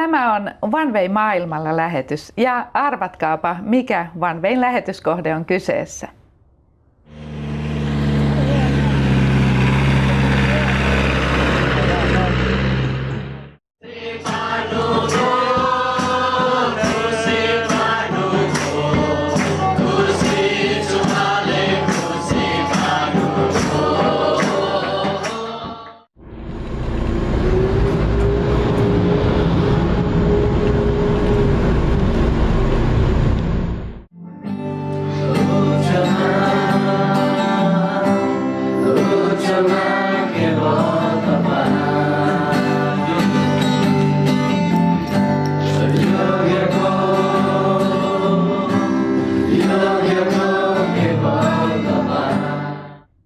Tämä on One Way maailmalla lähetys ja arvatkaapa mikä One Wayn lähetyskohde on kyseessä.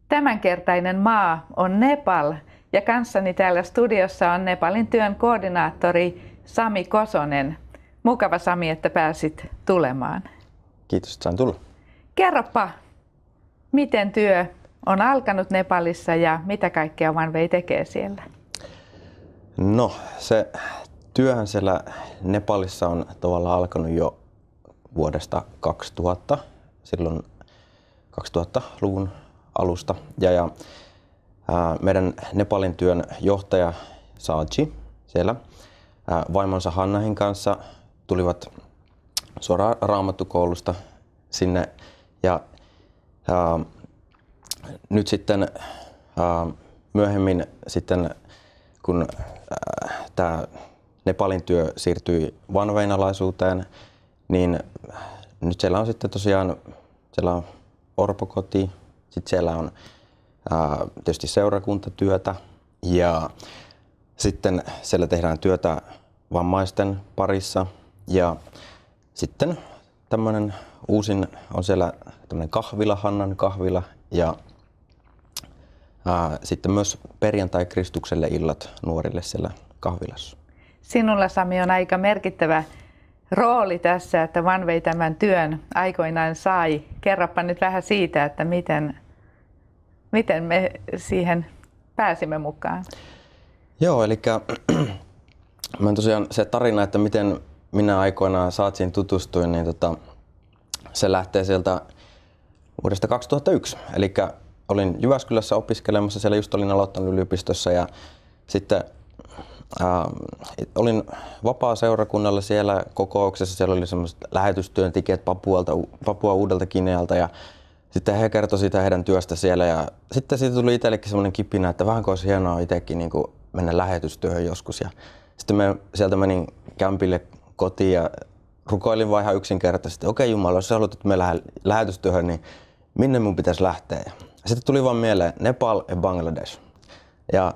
Tämänkertainen maa on Nepal ja kanssani täällä studiossa on Nepalin työn koordinaattori Sami Kosonen. Mukava Sami, että pääsit tulemaan. Kiitos, että sain tulla. Kerropa, miten työ on alkanut Nepalissa ja mitä kaikkea One Way tekee siellä? No, se työhän siellä Nepalissa on tavallaan alkanut jo vuodesta 2000, silloin 2000-luvun alusta. Meidän Nepalin työn johtaja Saji siellä vaimonsa Hannahin kanssa tulivat suoraan Raamattukoulusta sinne ja nyt sitten myöhemmin sitten kun tämä Nepalin työ siirtyi One Wayn alaisuuteen, niin nyt siellä on sitten tosiaan siellä on orpokoti, sitten siellä on tietysti seurakuntatyötä ja sitten siellä tehdään työtä vammaisten parissa ja sitten tämmöinen uusin on siellä tämmöinen kahvila, Hannan kahvila ja sitten myös perjantai-Kristukselle illat nuorille siellä kahvilassa. Sinulla, Sami, on aika merkittävä rooli tässä, että One Way tämän työn aikoinaan sai. Kerropa nyt vähän siitä, että miten me siihen pääsimme mukaan. Joo, eli tosiaan se tarina, että miten minä aikoinaan Sajiin tutustuin, niin se lähtee sieltä vuodesta 2001. Eli olin Jyväskylässä opiskelemassa, siellä just olin aloittanut yliopistossa ja sitten olin vapaa-seurakunnalla siellä kokouksessa, siellä oli semmoiset lähetystyöntekijät Papua Uudelta Ginealta ja sitten he kertoi siitä heidän työstä siellä ja sitten siitä tuli itsellekin semmoinen kipinä, että vähän olisi hienoa itsekin niin kuin mennä lähetystyöhön joskus ja sitten sieltä menin kämpille kotiin ja rukoilin vaan ihan yksinkertaisesti, okei Jumala, jos sä haluat, että me lähetystyöhön, niin minne mun pitäisi lähteä? Ja sitten tuli vaan mieleen Nepal ja Bangladesh. Ja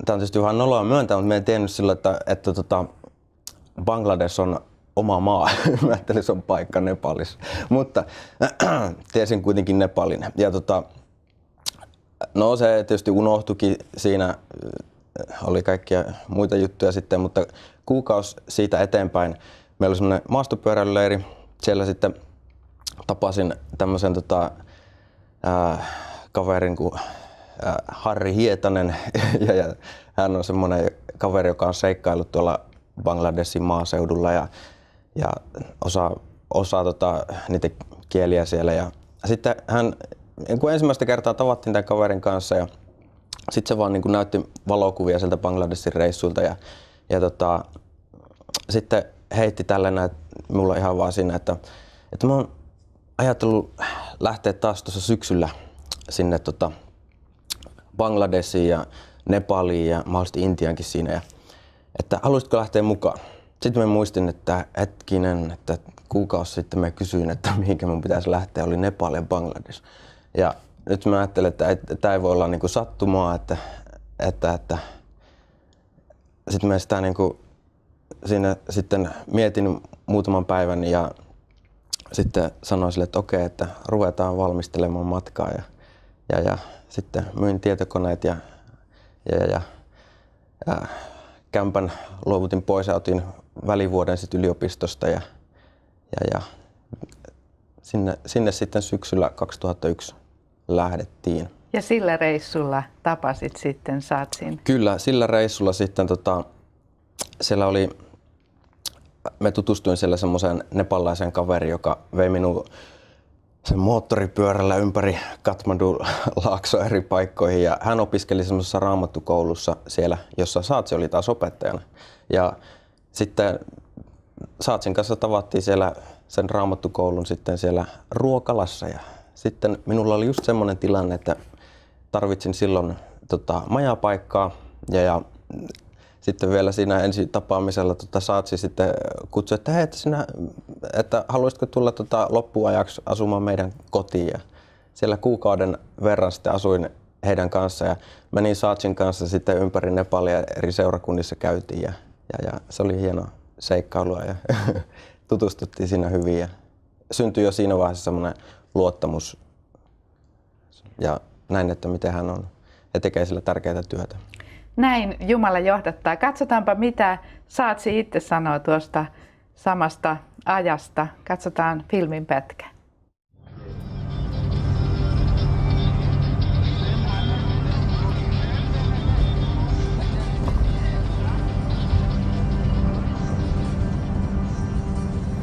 tämä on tietysti vähän noloa myöntää, mutta mä en tiennyt silloin, että Bangladesh on oma maa. Mä ajattelin, että se on paikka Nepalissa. Mutta tiesin kuitenkin Nepalin. Ja no se tietysti unohtuikin siinä, oli kaikkia muita juttuja sitten, mutta kuukausi siitä eteenpäin meillä oli semmoinen maastopyöräilyleiri. Siellä sitten tapasin tämmöisen kaverin kuin Harri Hietanen ja hän on semmoinen kaveri, joka on seikkaillut tuolla Bangladesin maaseudulla ja osaa niitä kieliä siellä. Ja sitten hän, kun ensimmäistä kertaa tavattiin tämän kaverin kanssa ja sitten se vaan niin kuin näytti valokuvia sieltä Bangladesin reissuilta ja sitten heitti tällainen mulla ihan vaan siinä, että mä oon ajatellut lähteä taas tuossa syksyllä sinne Bangladesiin ja Nepaliin ja mahdollisesti Intiankin siinä. Ja, että haluaisitko lähteä mukaan? Sitten mä muistin, että hetkinen, että kuukausi sitten mä kysyin, että mihinkä mun pitäisi lähteä, oli Nepal ja Bangladesh. Ja nyt mä ajattelen, että tämä ei voi olla niinku sattumaa, että sitten mä sitä niinku siinä sitten mietin muutaman päivän ja sitten sanoin sille, että okei, että ruvetaan valmistelemaan matkaa ja sitten myin tietokoneet ja kämpän luovutin pois ja otin välivuoden sitten yliopistosta ja sinne sitten syksyllä 2001 lähdettiin. Ja sillä reissulla tapasit sitten Sajin? Kyllä, sillä reissulla sitten siellä oli me tutustuin siellä semmoiseen nepalaiseen kaveriin, joka vei minun sen moottoripyörällä ympäri Kathmandu laaksoa eri paikkoihin ja hän opiskeli semmoisessa raamattukoulussa siellä, jossa Saatsi oli taas opettajana. Ja sitten Saatsin kanssa tavattiin siellä sen raamattukoulun sitten siellä ruokalassa ja sitten minulla oli just semmoinen tilanne, että tarvitsin silloin majapaikkaa ja sitten vielä siinä ensi tapaamisella Saatsi sitten kutsui, että hei, että haluaisitko tulla loppuajaksi asumaan meidän kotiin. Ja siellä kuukauden verran sitten asuin heidän kanssa ja menin Saatsin kanssa sitten ympäri Nepalia eri seurakunnissa käytiin ja se oli hieno seikkailua ja tutustuttiin siinä hyvin ja syntyi jo siinä vaiheessa semmoinen luottamus ja näin, että miten hän on ja tekee sillä tärkeää työtä. Näin Jumala johdattaa. Katsotaanpa, mitä Saatsi itse sanoo tuosta samasta ajasta. Katsotaan filmin pätkä.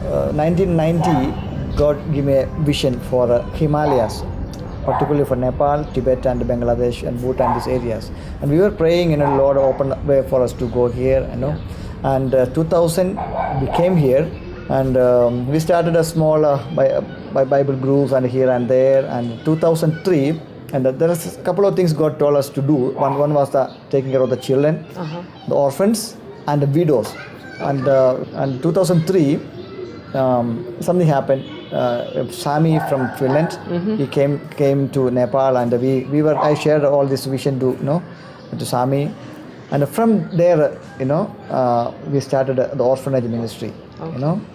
Uh, 1990, God gave me a vision for Himalayas, particularly for Nepal, Tibet and Bangladesh and Bhutan, these areas. And we were praying, Lord open way for us to go here, And 2000 we came here and we started a small by Bible groups and here and there. And 2003, and there was a couple of things God told us to do. One was taking care of the children, the orphans and the widows. And 2003, something happened. Sami from Finland, he came to Nepal, and I shared all this vision to Sami, and from there, we started the orphanage ministry,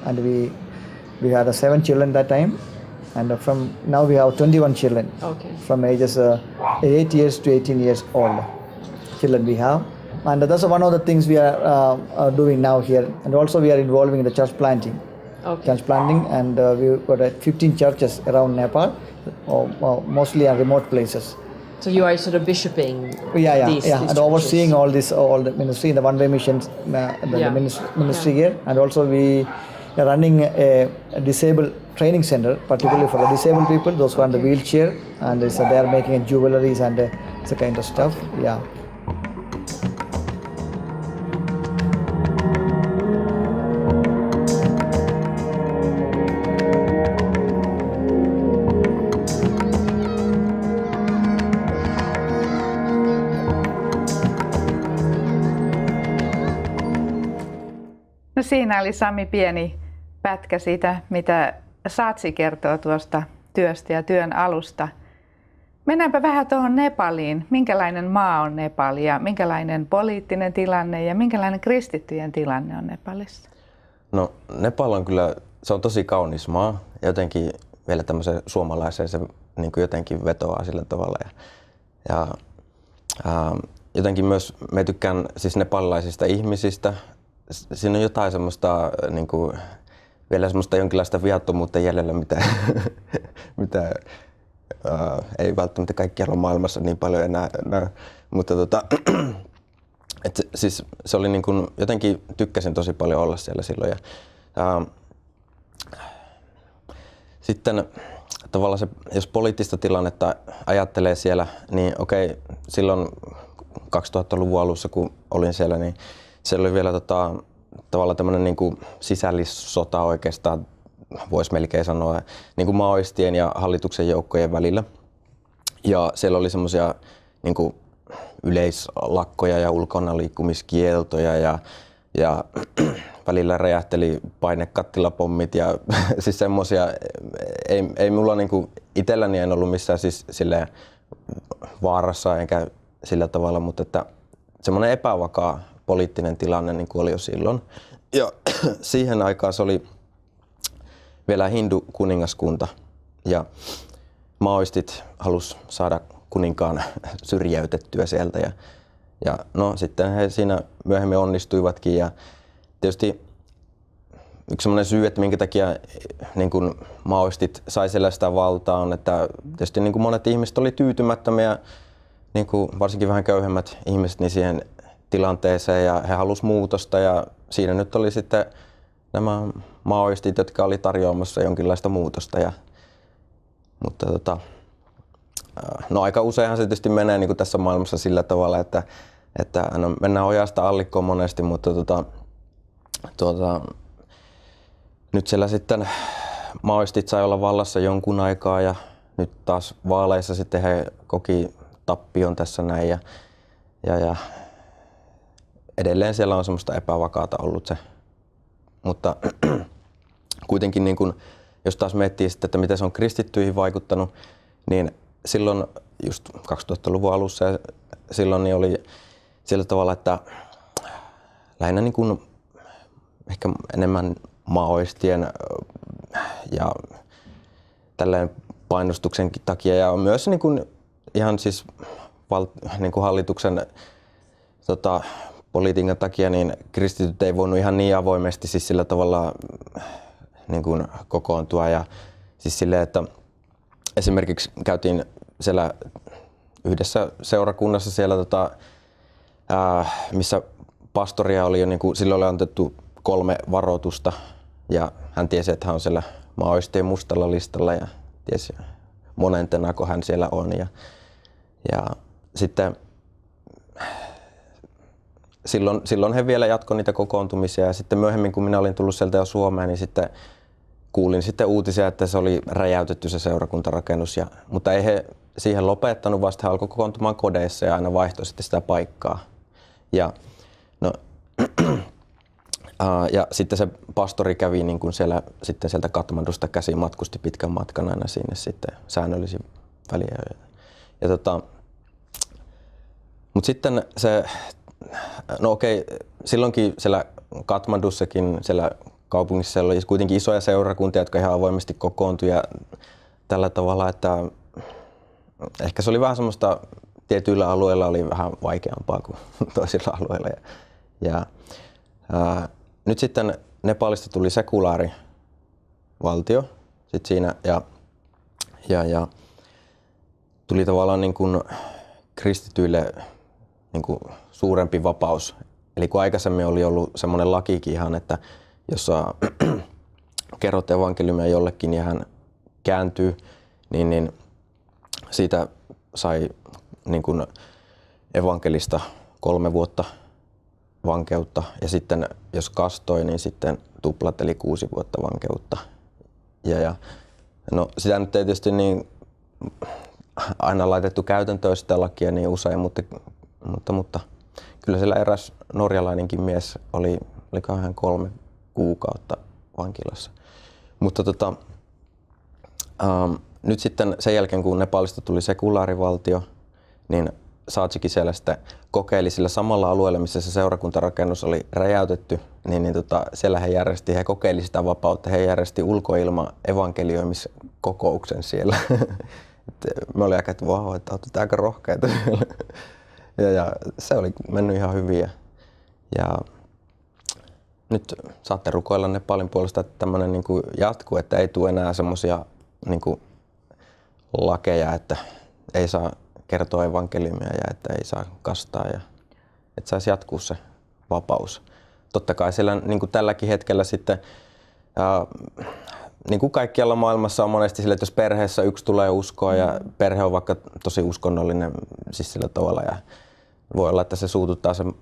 and we had 7 children that time, and from now we have 21 children, from ages 8 years to 18 years old children we have. And that's one of the things we are doing now here, and also we are involving in the church planting. And we've got 15 churches around Nepal, mostly in remote places. So you are sort of bishoping these and overseeing all the ministry, the one-way missions, the ministry here, and also we are running a disabled training center, particularly for the disabled people, those who are in the wheelchair, and so they are making jewelries and the kind of stuff. Yeah. No siinä oli Sami pieni pätkä siitä, mitä Saatsi kertoo tuosta työstä ja työn alusta. Mennäänpä vähän tuohon Nepaliin. Minkälainen maa on Nepal ja minkälainen poliittinen tilanne ja minkälainen kristittyjen tilanne on Nepalissa? No Nepal on kyllä, se on tosi kaunis maa ja jotenkin vielä tämmöiseen suomalaiseen se niin kuin jotenkin vetoaa sillä tavalla. Ja jotenkin myös me tykkään siis nepalilaisista ihmisistä. Siinä on jotain semmoista niin kuin, vielä semmoista jonkinlaista viattomuutta jäljellä, mitä ei välttämättä kaikkialla maailmassa niin paljon enää näy. Mutta siis se oli niin kuin, jotenkin tykkäsin tosi paljon olla siellä silloin. Sitten tavallaan se, jos poliittista tilannetta ajattelee siellä, niin okei, silloin 2000-luvun alussa kun olin siellä, niin siellä oli vielä tavallaan tämmöinen niin kuin sisällissota oikeastaan, voisi melkein sanoa, niin kuin maoistien ja hallituksen joukkojen välillä. Ja siellä oli semmoisia niin kuin yleislakkoja ja ulkona liikkumiskieltoja ja välillä räjähteli painekattilapommit ja siis semmoisia, ei mulla niin kuin itselläni en ollut missään siis silleen vaarassa enkä sillä tavalla, mutta että semmoinen epävakaa poliittinen tilanne niin kuin oli jo silloin. Ja siihen aikaan se oli vielä hindu-kuningaskunta ja maoistit halus saada kuninkaan syrjäytettyä sieltä ja no sitten he siinä myöhemmin onnistuivatkin ja tietysti yksi semmoinen syy, että minkä takia niin kuin maoistit sai sellaista valtaa on, että tietysti niin kuin monet ihmiset oli tyytymättömiä, niin kuin varsinkin vähän köyhemmät ihmiset, niin siihen tilanteeseen ja he halusivat muutosta ja siinä nyt oli sitten nämä maoistit, jotka oli tarjoamassa jonkinlaista muutosta. Mutta no aika useinhan se tietysti menee niin kuin tässä maailmassa sillä tavalla, että no mennään ojasta allikkoon monesti, mutta nyt siellä sitten maoistit sai olla vallassa jonkun aikaa ja nyt taas vaaleissa sitten he koki tappion tässä näin ja edelleen siellä on semmoista epävakaata ollut se. Mutta kuitenkin niin kun, jos taas miettii sitten, että miten se on kristittyihin vaikuttanut, niin silloin just 2000-luvun alussa ja silloin niin oli sillä tavalla, että lähinnä niin kun ehkä enemmän maoistien ja tälleen painostuksen takia ja myös niin kun ihan siis niin kun hallituksen politiikan takia niin kristityt ei voinut ihan niin avoimesti siis sillä tavalla niin kuin kokoontua ja siis silleen, että esimerkiksi käytiin siellä yhdessä seurakunnassa siellä missä pastoria oli jo niin kuin, silloin oli antettu 3 varoitusta ja hän tiesi, että hän on siellä maoistien mustalla listalla ja tiesi monentena, kun hän siellä on ja sitten silloin he vielä jatkoi niitä kokoontumisia ja sitten myöhemmin kun minä olin tullut sieltä jo Suomeen, niin sitten kuulin sitten uutisia, että se oli räjäytetty se seurakuntarakennus. Mutta ei he siihen lopettanut, vasta he alkoi kokoontumaan kodeissa ja aina vaihtoi sitten sitä paikkaa. Ja sitten se pastori kävi niin kuin siellä, sitten sieltä Katmandusta käsin matkusti pitkän matkan aina sinne sitten säännöllisin väliä. Mutta sitten se no okei, silloinkin siellä Katmandussakin, siellä kaupungissa oli kuitenkin isoja seurakuntia, jotka ihan avoimesti kokoontui ja tällä tavalla, että ehkä se oli vähän semmoista, tietyillä alueilla oli vähän vaikeampaa kuin toisilla alueilla. Nyt sitten Nepalista tuli sekulaari valtio sit siinä ja tuli tavallaan niin kuin kristityille niin kuin suurempi vapaus. Eli kun aikaisemmin oli ollut semmoinen lakikin ihan, että jos kerrot evankeliumia jollekin ja hän kääntyy, niin siitä sai niin kuin evankelista 3 vuotta vankeutta ja sitten jos kastoi, niin sitten tuplat eli 6 vuotta vankeutta. No sitä nyt ei tietysti niin aina laitettu käytäntöön sitä lakia niin usein, mutta kyllä siellä eräs norjalainenkin mies olikohan hän 3 kuukautta vankilassa. Mutta nyt sitten sen jälkeen kun Nepalista tuli sekulaarivaltio, niin Saatsikin siellä sitten kokeili sillä samalla alueella, missä se seurakuntarakennus oli räjäytetty, niin siellä he kokeili sitä vapautta. He järjesti ulkoilma evankelioimiskokouksen siellä. Me oli aika, että vau, että olette aika rohkeita. Ja se oli mennyt ihan hyvin. Ja nyt saatte rukoilla Nepalin puolesta, että tämmöinen niin kuin jatkuu, että ei tule enää semmoisia niin kuin lakeja, että ei saa kertoa evankeliumia ja että ei saa kastaa ja että saisi jatkuu se vapaus. Totta kai siellä niin kuin tälläkin hetkellä sitten niin kuin kaikkialla maailmassa on monesti sille, että jos perheessä yksi tulee uskoa ja perhe on vaikka tosi uskonnollinen siis sillä tavalla ja voi olla, että se suututtaa sen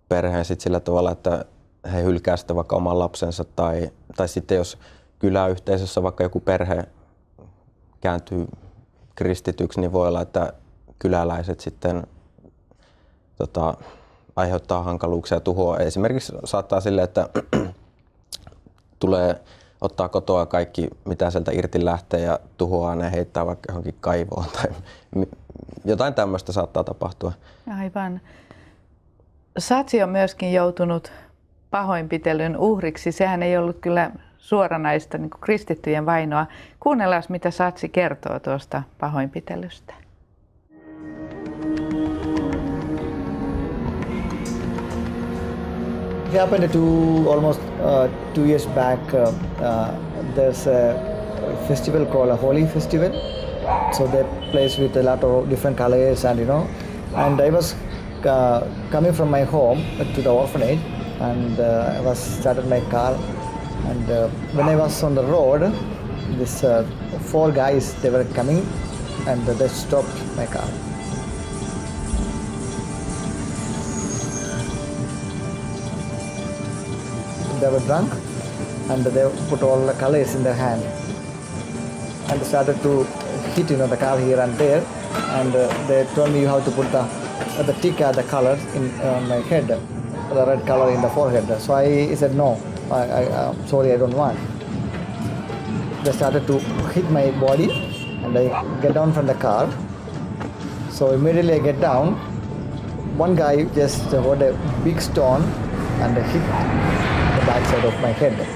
perheen sit sillä tavalla, että he hylkää sitten vaikka oman lapsensa tai sitten jos kyläyhteisössä vaikka joku perhe kääntyy kristityksi, niin voi olla, että kyläläiset sitten aiheuttaa hankaluuksia ja tuhoa. Esimerkiksi saattaa sille, että tulee ottaa kotoa kaikki, mitä sieltä irti lähtee ja tuhoaa ne, heittää vaikka johonkin kaivoon tai jotain tämmöistä saattaa tapahtua. Aivan. Saatsi on myöskin joutunut pahoinpitelyn uhriksi. Sehän ei ollut kyllä suoranaista niin kuin kristittyjen vainoa. Kuunnellaan, mitä Saatsi kertoo tuosta pahoinpitelystä. It happened almost 2 years back. There's a festival called a Holi festival. So they place with a lot of different colors and and I was coming from my home to the orphanage and I was started my car And when I was on the road, this 4 guys, they were coming and they stopped my car. They were drunk and they put all the colors in their hand and started to hit the car here and there, and they told me you have to put the tikka, the color in my head, the red color in the forehead. So I said no, I'm sorry, I don't want. They started to hit my body and I get down from the car. So immediately I get down, one guy just hold a big stone and hit the back side of my head.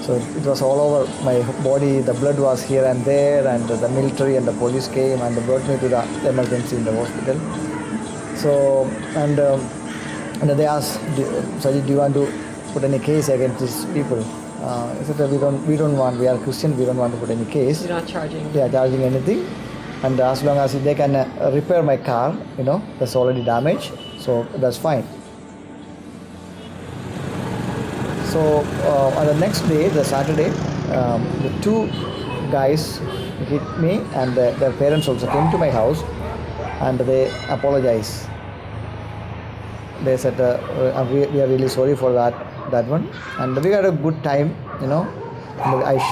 So it was all over my body, the blood was here and there, and the military and the police came and brought me to the emergency in the hospital. So, and they asked, Sajid, do you want to put any case against these people? I said, we don't want, we are Christian, we don't want to put any case. You're not charging? Yeah, charging anything. And as long as they can repair my car, that's already damaged, so that's fine. So on the next day, the Saturday, the 2 guys hit me and their parents also came to my house and they apologized. They said, we are really sorry for that one. And we had a good time,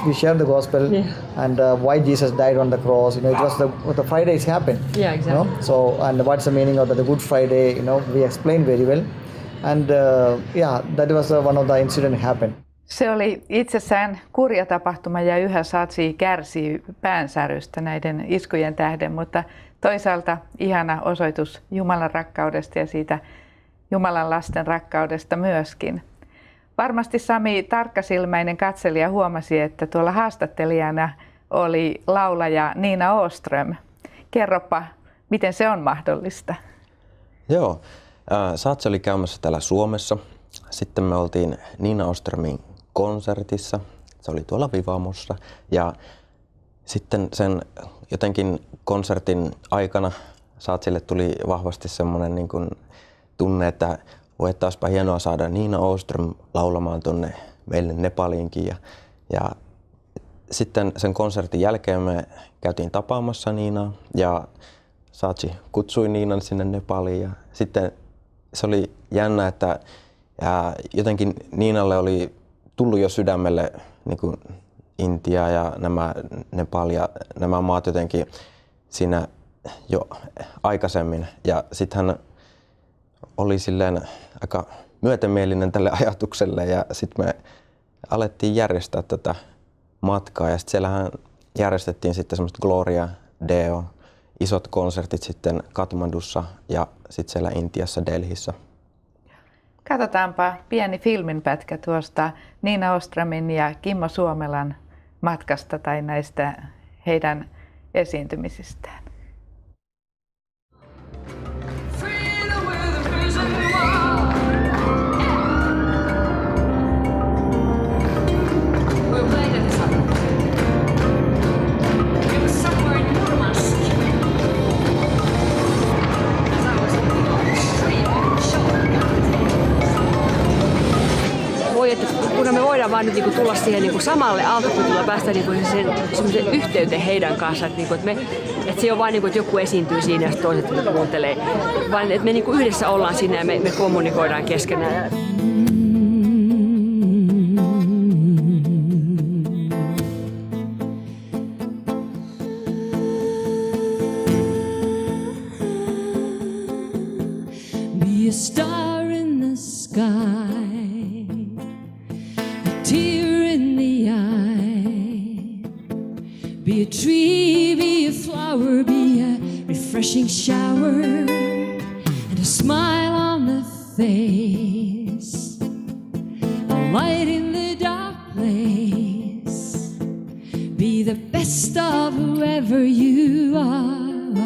we shared the gospel and why Jesus died on the cross. It was the Fridays happened. Yeah, exactly. So, and what's the meaning of the Good Friday, we explained very well. And that was one of the incident happened. Se oli itsessään kurja tapahtuma ja yhä Satsi kärsii päänsärystä näiden iskujen tähden, mutta toisaalta ihana osoitus Jumalan rakkaudesta ja siitä Jumalan lasten rakkaudesta myöskin. Varmasti Sami tarkkasilmäinen katselija huomasi, että tuolla haastattelijana oli laulaja Nina Åström. Kerropa, miten se on mahdollista? Joo. Satsi oli käymässä täällä Suomessa. Sitten me oltiin Nina Åströmin konsertissa. Se oli tuolla Vivamossa. Ja sitten sen jotenkin konsertin aikana Satsille tuli vahvasti semmoinen niin kuin tunne, että voi taaspa hienoa saada Nina Åström laulamaan tuonne meille Nepaliinkin. Ja sitten sen konsertin jälkeen me käytiin tapaamassa Niinaa ja Satsi kutsui Niinan sinne Nepaliin. Ja sitten se oli jännä, että jotenkin Niinalle oli tullut jo sydämelle niin kuin Intia ja Nepal ja nämä maat jotenkin siinä jo aikaisemmin. Ja sitten hän oli silleen aika myötämielinen tälle ajatukselle ja sitten me alettiin järjestää tätä matkaa ja sitten siellähän järjestettiin sitten semmoista Gloria Deo, isot konsertit sitten Kathmandussa ja sitten siellä Intiassa Delhissä. Katsotaanpa pieni filminpätkä tuosta Nina Åströmin ja Kimmo Suomelan matkasta tai näistä heidän esiintymisistään. Kun me voidaan vaan nyt tulla siihen samalle alkupuolelle ja päästä semmoisen yhteyteen heidän kanssaan, että se ei ole vain että joku esiintyy siinä ja toiset kuuntelee, vaan että me yhdessä ollaan siinä ja me kommunikoidaan keskenään. Be a star in the sky. Tear in the eye. Be a tree, be a flower, be a refreshing shower, and a smile on the face, a light in the dark place. Be the best of whoever you are,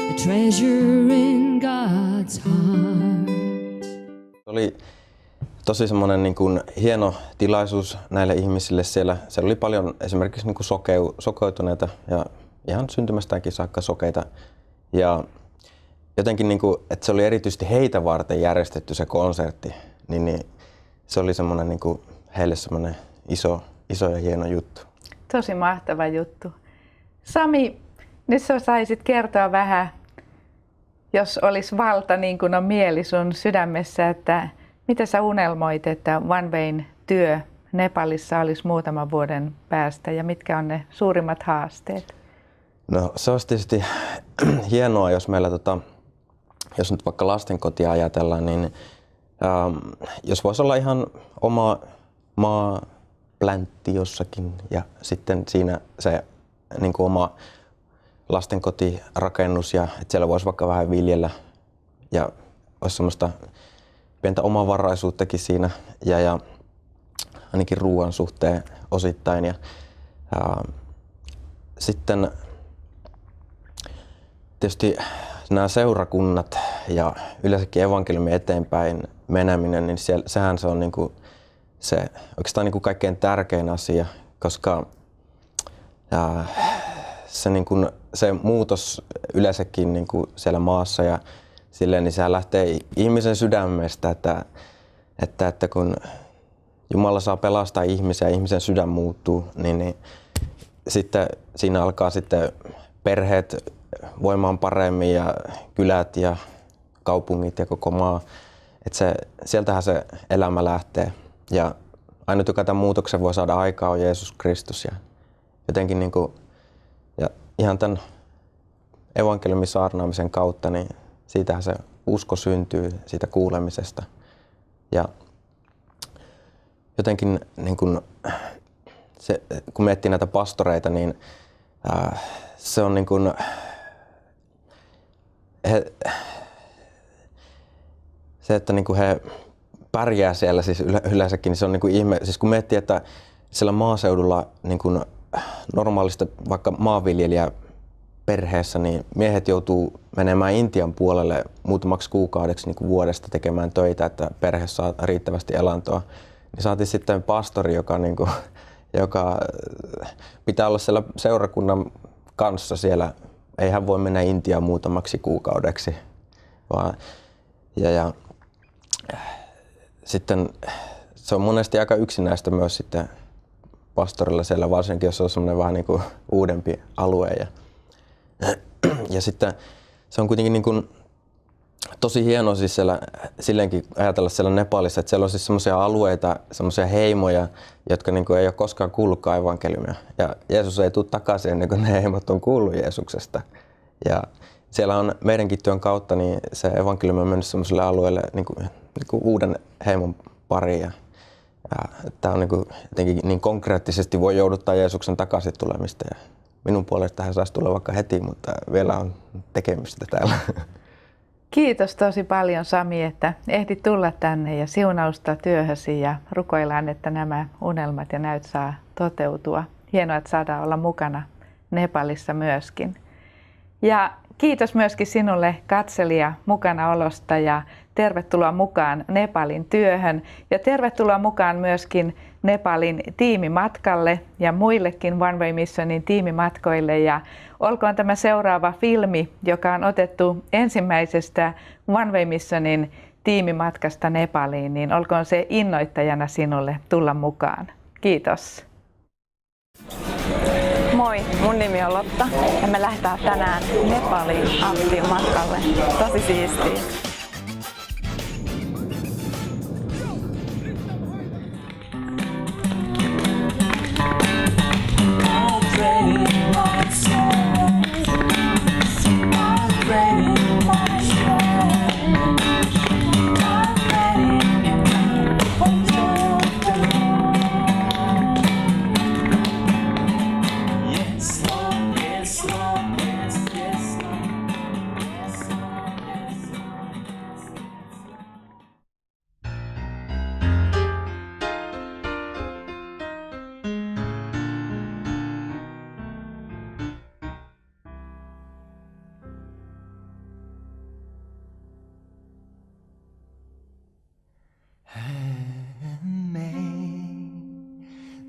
a treasure in God's heart. Oli tosi semmoinen niin kuin hieno tilaisuus näille ihmisille siellä. Siellä oli paljon esimerkiksi niin kuin sokeutuneita ja ihan syntymästäänkin saakka sokeita. Ja jotenkin niinku, että se oli erityisesti heitä varten järjestetty se konsertti, niin se oli semmoinen niinku heille semmoinen iso ja hieno juttu. Tosi mahtava juttu. Sami, nyt sä saisit kertoa vähän, jos olisi valta niin kuin on mieli sun sydämessä, että mitä sä unelmoit, että One Wayn työ Nepalissa olisi muutaman vuoden päästä ja mitkä on ne suurimmat haasteet? No se olisi tietysti hienoa, jos meillä, jos nyt vaikka lastenkotia ajatellaan, niin jos voisi olla ihan oma maapläntti jossakin ja sitten siinä se niin kuin oma lastenkotirakennus ja että siellä voisi vaikka vähän viljellä ja olisi semmoista pientä omavaraisuuttakin siinä ja ainakin ruoan suhteen osittain. Ja sitten tietysti nämä seurakunnat ja yleensäkin evankeliumin eteenpäin meneminen, niin sehän se on niinku se oikeastaan niinku kaikkein tärkein asia, koska se, niinku, se muutos yleensäkin niinku siellä maassa ja silleen, niin sehän lähtee ihmisen sydämestä, että kun Jumala saa pelastaa ihmisiä ja ihmisen sydän muuttuu, niin sitten siinä alkaa sitten perheet voimaan paremmin ja kylät ja kaupungit ja koko maa. Että sieltähän se elämä lähtee. Ja ainut, joka tämän muutoksen voi saada aikaa, on Jeesus Kristus. Ja jotenkin niinku, ja ihan tämän evankeliumin saarnaamisen kautta, niin siitähän se usko syntyy siitä kuulemisesta. Ja jotenkin niin kun, kun miettii näitä pastoreita, niin se on niin kun, se, että niin kun he pärjää siellä siis yleensäkin, niin se on niin kun ihme. Siis kun miettii, että siellä maaseudulla niin kun normaalista vaikka maanviljelijä perheessä, niin miehet joutuu menemään Intian puolelle muutamaksi kuukaudeksi niin kuin vuodesta tekemään töitä, että perhe saa riittävästi elantoa. Niin saatiin sitten pastori, joka pitää olla siellä seurakunnan kanssa siellä. Ei hän voi mennä Intiaan muutamaksi kuukaudeksi. Ja sitten se on monesti aika yksinäistä myös sitten pastorilla siellä, varsinkin jos on semmoinen vähän niin kuin uudempi alue. Ja sitten se on kuitenkin niin kuin tosi hienoa siis siellä, silleenkin ajatella siellä Nepalissa, että siellä on siis semmoisia alueita, semmoisia heimoja, jotka niin kuin ei ole koskaan kuullutkaan evankeliumia. Ja Jeesus ei tule takaisin ennen kuin ne heimot on kuullut Jeesuksesta. Ja siellä on meidänkin työn kautta, niin se evankeliumi on mennyt semmoiselle alueelle niin kuin uuden heimon pariin. Ja tämä on niin kuin, jotenkin niin konkreettisesti voi jouduttaa Jeesuksen takaisin tulemista. Ja minun puolesta hän saisi tulla vaikka heti, mutta vielä on tekemistä täällä. Kiitos tosi paljon Sami, että ehdit tulla tänne ja siunausta työhösi ja rukoillaan, että nämä unelmat ja näyt saa toteutua. Hienoa, että saadaan olla mukana Nepalissa myöskin. Ja kiitos myöskin sinulle katselija mukanaolosta ja tervetuloa mukaan Nepalin työhön ja tervetuloa mukaan myöskin Nepalin tiimimatkalle ja muillekin One Way Missionin tiimimatkoille. Ja olkoon tämä seuraava filmi, joka on otettu ensimmäisestä One Way Missionin tiimimatkasta Nepaliin, niin olkoon se innoittajana sinulle tulla mukaan. Kiitos. Moi, mun nimi on Lotta ja me lähdetään tänään Nepaliin aktiin matkalle. Tosi siistiä.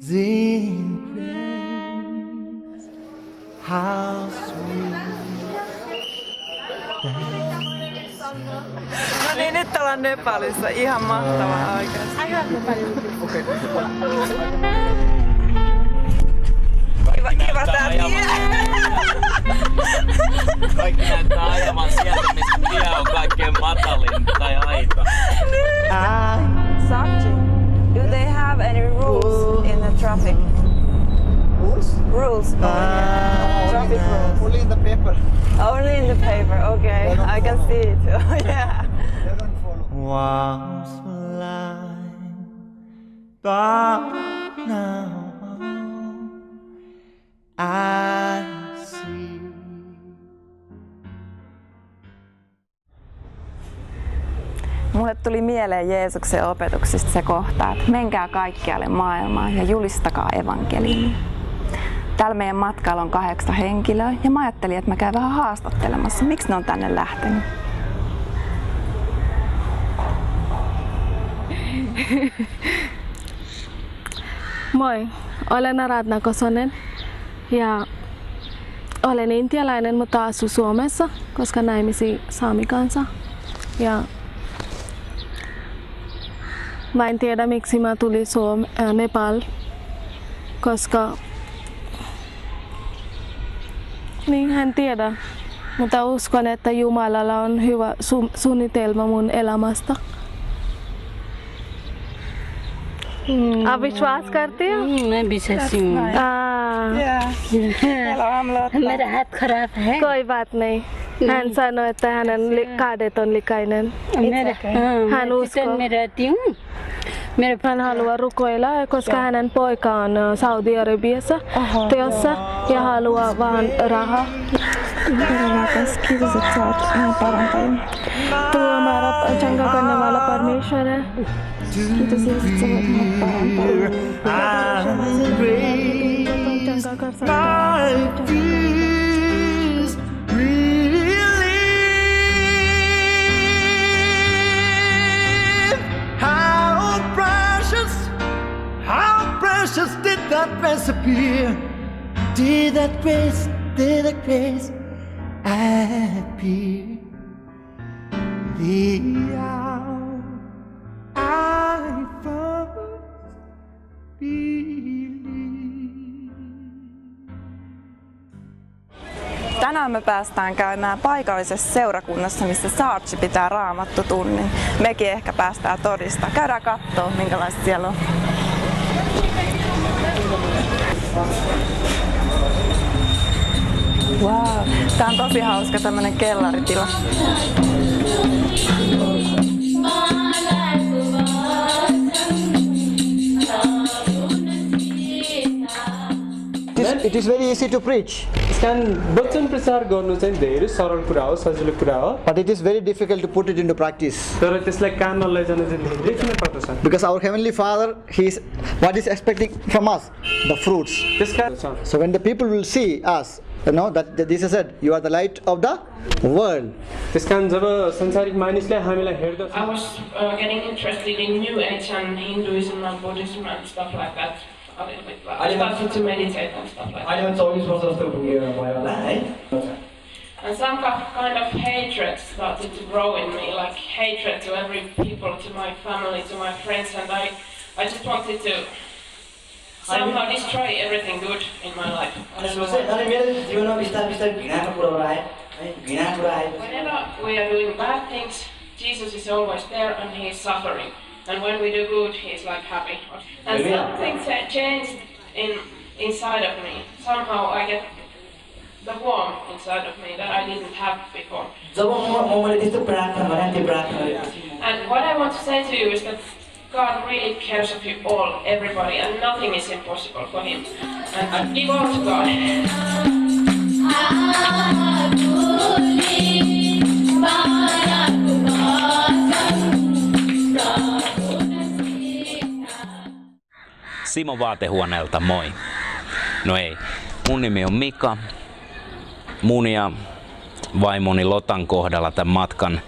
Amazing grace, how sweet that No niin, nyt ollaan Nepalissa. Ihan mahtavaa oikeasti. Kiva tää Kaikki näyttää ajavan sieltä, missä tie on kaikkein matalin tai aita. Sakchi, do they have any rules in the traffic? Rules? Rules. Traffic rules. Only in the paper. Only in the paper, okay. I can see it. Yeah. They don't follow. Walls line, but now I see. Mulle tuli mieleen Jeesuksen opetuksista se kohta, että menkää kaikkialle maailmaan ja julistakaa evankeliumia. Täällä meidän matkalla on 8 henkilöä ja mä ajattelin, että mä käyn vähän haastattelemassa, miksi ne on tänne lähtenyt. Moi, olen Aradna Kosonen ja olen intialainen, mutta asun Suomessa, koska naimisiin saami kanssa. Ja mä en tiedä miksi mä tulin Nepal, koska niin en tiedä, mutta uskon, että Jumalalla on hyvä suunnitelma mun elämästä. आप विश्वास करते हो? मैं विश्वासी हूँ। मेरा हाथ खराब है। कोई बात नहीं. hän sanoi, että hänen kädet on likainen. Hän uskoo. Hän haluaa rukoilla, koska hänen poika on Saudi-Arabiassa työssä ja haluaa vaan rahaa. Kiitos, että sä oot parantanut. तो हमारा चंगा करने वाला परमेश्वर है. Kiitos, Jeesus, että sä voit mut parantaa. चंगा कर सकता है. How precious did that grace appear? Did that grace appear? The hour I first believed. Tänään me päästään käymään paikallisessa seurakunnassa, missä Saartsi pitää raamattutunnin. Mekin ehkä päästään todista. Käydään kattoo, minkälaista siellä on. Wow, tää on tosi hauska tämmönen kellaritila. It is very easy to preach, वचन प्रचार गर्नु चाहिँ धेरै सरल कुरा हो, सजिलो कुरा हो, but it is very difficult to put it into practice. तर त्यसलाई काममा लैजान चाहिँ धेरै किन पर्दछ। Because our Heavenly Father, what is expecting from us? The fruits. त्यसकारण So when the people will see us, you know that Jesus said, "You are the light of the world." त्यसकारण जब संसारिक मानिसले हामीलाई हेर्दछ, I was getting interested in New Age and Hinduism and Buddhism and stuff like that. A little bit. I started to meditate and stuff like that. And some kind of hatred started to grow in me, like hatred to every people, to my family, to my friends, and I just wanted to somehow destroy everything good in my life. Whenever we are doing bad things, Jesus is always there and he is suffering. And when we do good, he's like happy. And something changed inside of me. Somehow I get the warmth inside of me that I didn't have before. And what I want to say to you is that God really cares of you all, everybody, and nothing is impossible for him. And give all to God. Simo vaatehuoneelta, moi. No ei, mun nimi on Mika. Mun ja vaimoni Lotan kohdalla tämän matkan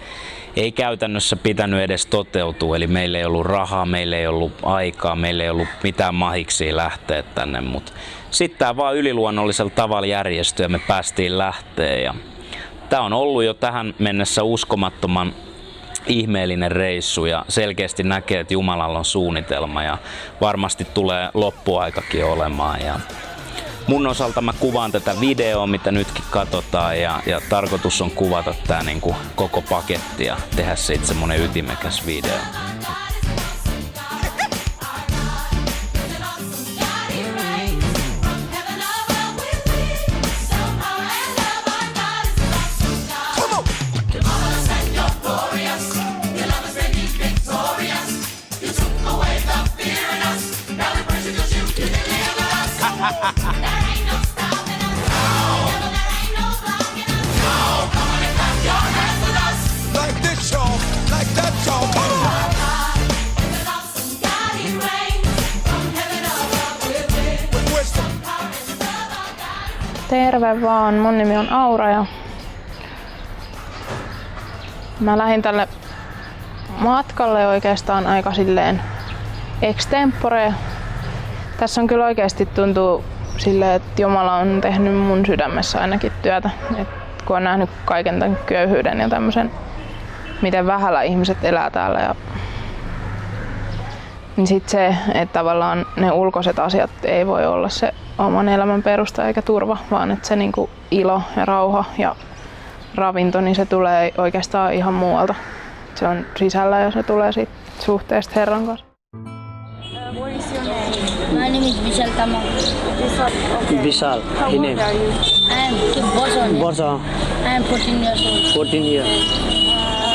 ei käytännössä pitänyt edes toteutua. Eli meillä ei ollut rahaa, meillä ei ollut aikaa, meillä ei ollut mitään mahiksia lähteä tänne. Mutta sitten tämä vaan yliluonnollisella tavalla järjestyi ja me päästiin lähteä. Ja Tämä on ollut jo tähän mennessä uskomattoman ihmeellinen reissu ja selkeästi näkee, että Jumalalla on suunnitelma ja varmasti tulee loppuaikakin olemaan. Ja mun osalta mä kuvaan tätä videoa, mitä nytkin katsotaan ja tarkoitus on kuvata tää niinku koko paketti ja tehdä siitä semmonen ytimekäs video. Terve vaan, mun nimi on Aura ja mä lähdin tälle matkalle oikeastaan aika silleen extempore. Tässä on kyllä oikeasti tuntuu silleen, että Jumala on tehnyt mun sydämessä ainakin työtä. Et kun on nähnyt kaiken tämän köyhyyden ja tämmöisen, miten vähällä ihmiset elää täällä. Niin sit se, että tavallaan ne ulkoiset asiat ei voi olla se oman elämän perusta eikä turva, vaan että se niinku ilo ja rauha ja ravinto, niin se tulee oikeastaan ihan muualta. Se on sisällä ja se tulee siitä suhteesta Herran kanssa. What is your name? My name is Vishal Tamang. Vishal. How old are you? I am Borson. Borson. I am 14 years old. 14 years.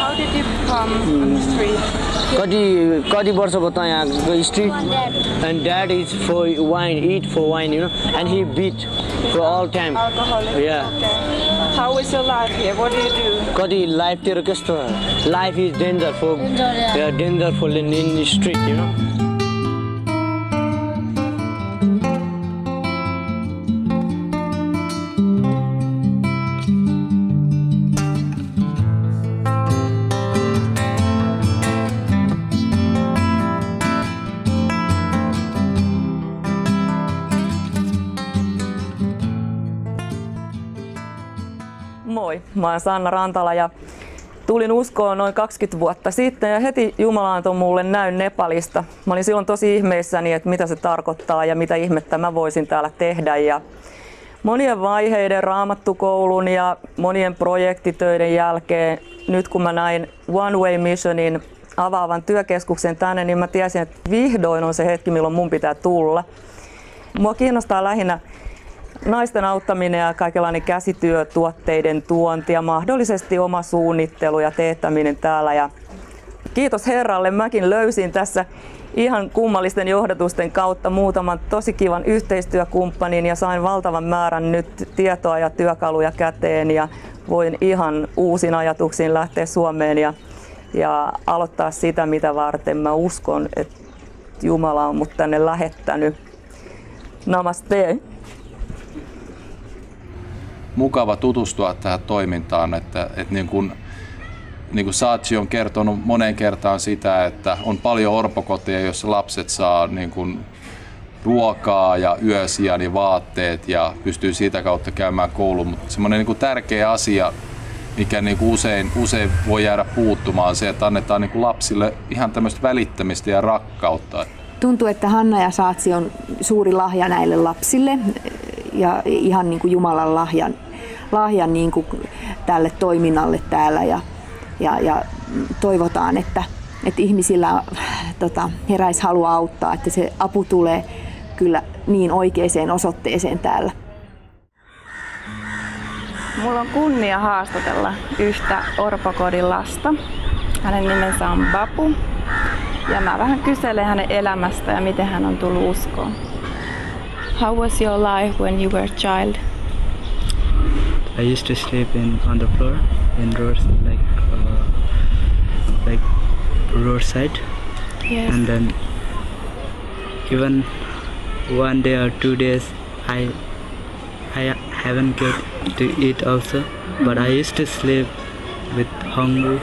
How did you come on the street? कति वर्ष भयो त यहाँ street and dad is for wine, eat for wine, you know, and he beat for all time. Alcoholic? Yeah. Okay. How is your life here? What do you do? कति life तेरो कस्तो life is danger for danger for in the street, you know. Moi, mä oon Sanna Rantala ja tulin uskoon noin 20 vuotta sitten ja heti Jumala antoi mulle näyn Nepalista. Mä olin silloin tosi ihmeissäni, että mitä se tarkoittaa ja mitä ihmettä mä voisin täällä tehdä. Ja monien vaiheiden raamattukoulun ja monien projektitöiden jälkeen, nyt kun mä näin One Way Missionin avaavan työkeskuksen tänne, niin mä tiesin, että vihdoin on se hetki, milloin mun pitää tulla. Mua kiinnostaa lähinnä naisten auttaminen ja kaikenlainen käsityö, tuotteiden tuonti ja mahdollisesti oma suunnittelu ja teettäminen täällä. Ja kiitos Herralle, mäkin löysin tässä ihan kummallisten johdatusten kautta muutaman tosi kivan yhteistyökumppanin ja sain valtavan määrän nyt tietoa ja työkaluja käteen ja voin ihan uusin ajatuksiin lähteä Suomeen ja aloittaa sitä, mitä varten mä uskon, että Jumala on mut tänne lähettänyt. Namaste. Mukava tutustua tähän toimintaan, että niin kuin Saatsi on kertonut moneen kertaan sitä, että on paljon orpokoteja, joissa lapset saa niin kuin ruokaa ja yösijan ja vaatteet ja pystyy siitä kautta käymään kouluun, mutta semmoinen niin kuin tärkeä asia, mikä niin kuin usein voi jäädä puuttumaan, on se, että annetaan niin kuin lapsille ihan tämmöistä välittämistä ja rakkautta. Tuntuu, että Hanna ja Saatsi on suuri lahja näille lapsille ja ihan niin kuin Jumalan lahjan niin kuin tälle toiminnalle täällä ja toivotaan, että ihmisillä heräisi halua auttaa, että se apu tulee kyllä niin oikeaan osoitteeseen täällä. Mulla on kunnia haastatella yhtä orpokodin lasta. Hänen nimensä on Bapu. Ja mä vähän kyselen hänen elämästä ja miten hän on tullut uskoon. How was your life when you were a child? I used to sleep on the floor in roads like roadside. Yes. And then even 1 day or 2 days I haven't get to eat also, but I used to sleep with hungry,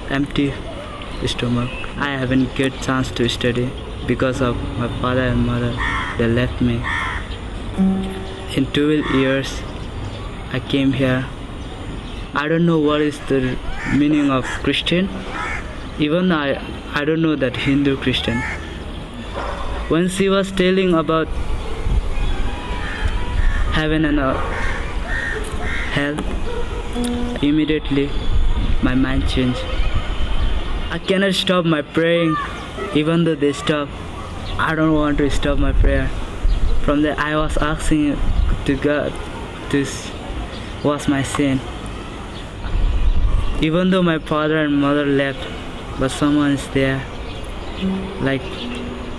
empty stomach. I haven't get chance to study because of my father and mother. They left me. In 12 years I came here I don't know what is the meaning of Christian. Even I don't know that Hindu Christian. When she was telling about heaven and hell, immediately my mind changed. I cannot stop my praying, even though they stop. I don't want to stop my prayer. From there, I was asking to God to wash my sin. Even though my father and mother left, but someone is there. Like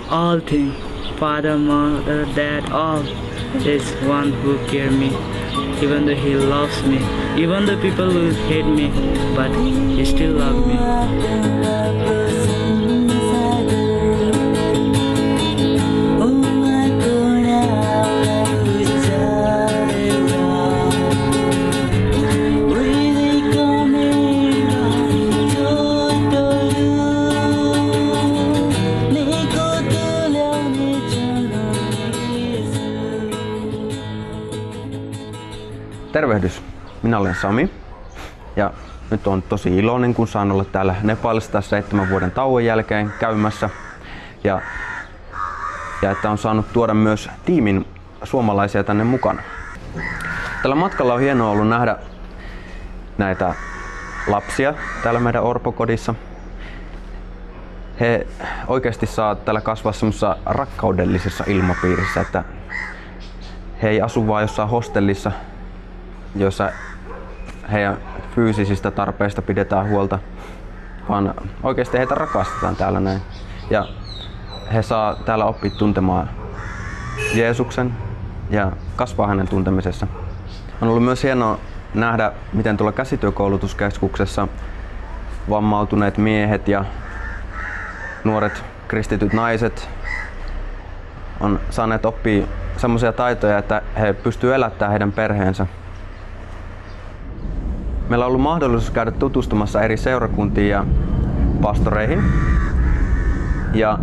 all things, father, mother, dad, all. There's one who cares me. Even though he loves me, even though people will hate me, but he still loves me. Tervehdys, minä olen Sami ja nyt on tosi iloinen, kun saan olla täällä Nepalissa tässä 7 vuoden tauon jälkeen käymässä ja että on saanut tuoda myös tiimin suomalaisia tänne mukana. Tällä matkalla on hienoa ollut nähdä näitä lapsia täällä meidän orpokodissa. He oikeasti saa täällä kasvaa semmoisessa rakkaudellisessa ilmapiirissä, että he ei asu vaan jossain hostellissa, jossa heidän fyysisistä tarpeista pidetään huolta, vaan oikeasti heitä rakastetaan täällä näin. Ja he saa täällä oppia tuntemaan Jeesuksen ja kasvaa hänen tuntemisessa. On ollut myös hienoa nähdä, miten tuolla käsityökoulutuskeskuksessa vammautuneet miehet ja nuoret kristityt naiset on saaneet oppia semmoisia taitoja, että he pystyvät elättämään heidän perheensä. Meillä on ollut mahdollisuus käydä tutustumassa eri seurakuntiin ja pastoreihin. Ja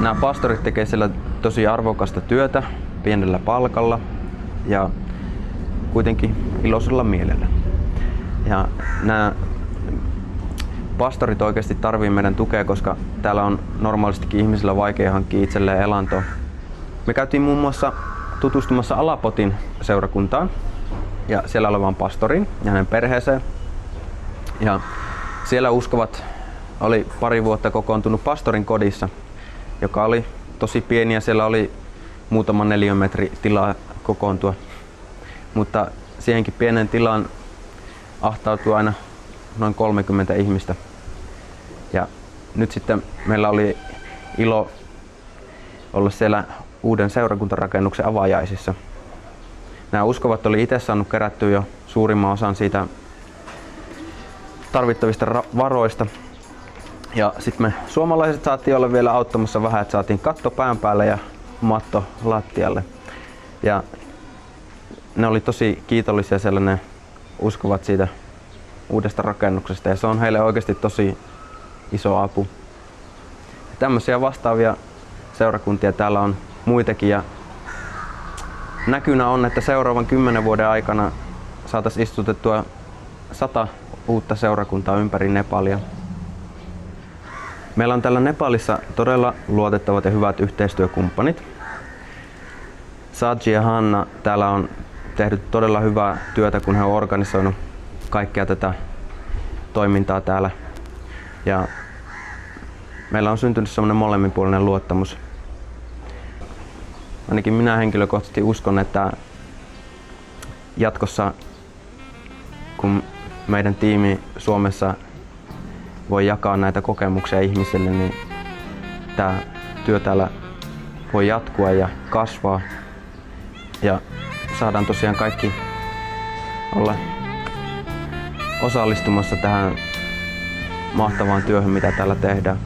nämä pastorit tekevät siellä tosi arvokasta työtä pienellä palkalla ja kuitenkin iloisella mielellä. Ja nämä pastorit oikeasti tarvitsevat meidän tukea, koska täällä on normaalistikin ihmisillä vaikea hankkia itselleen elantoa. Me käytiin muun muassa tutustumassa Alapotin seurakuntaan ja siellä olevaan pastorin ja hänen perheeseen. Ja siellä uskovat oli pari vuotta kokoontunut pastorin kodissa, joka oli tosi pieni ja siellä oli muutama neliömetri tilaa kokoontua. Mutta siihenkin pienen tilaan ahtautui aina noin 30 ihmistä. Ja nyt sitten meillä oli ilo olla siellä uuden seurakuntarakennuksen avajaisissa. Nämä uskovat oli itse saanut kerättyä jo suurimman osan siitä tarvittavista varoista. Ja sitten me suomalaiset saatiin olla vielä auttamassa vähän, että saatiin katto pään päälle ja matto lattialle. Ja ne oli tosi kiitollisia siellä, ne uskovat siitä uudesta rakennuksesta ja se on heille oikeasti tosi iso apu. Tämmöisiä vastaavia seurakuntia täällä on muitakin ja näkynä on, että seuraavan 10 vuoden aikana saataisiin istutettua 100 uutta seurakuntaa ympäri Nepalia. Meillä on täällä Nepalissa todella luotettavat ja hyvät yhteistyökumppanit. Saji ja Hanna täällä on tehnyt todella hyvää työtä, kun he on organisoinut kaikkea tätä toimintaa täällä. Ja meillä on syntynyt semmoinen molemminpuolinen luottamus. Ainakin minä henkilökohtaisesti uskon, että jatkossa kun meidän tiimi Suomessa voi jakaa näitä kokemuksia ihmisille, niin tämä työ täällä voi jatkua ja kasvaa. Ja saadaan tosiaan kaikki olla osallistumassa tähän mahtavaan työhön, mitä täällä tehdään.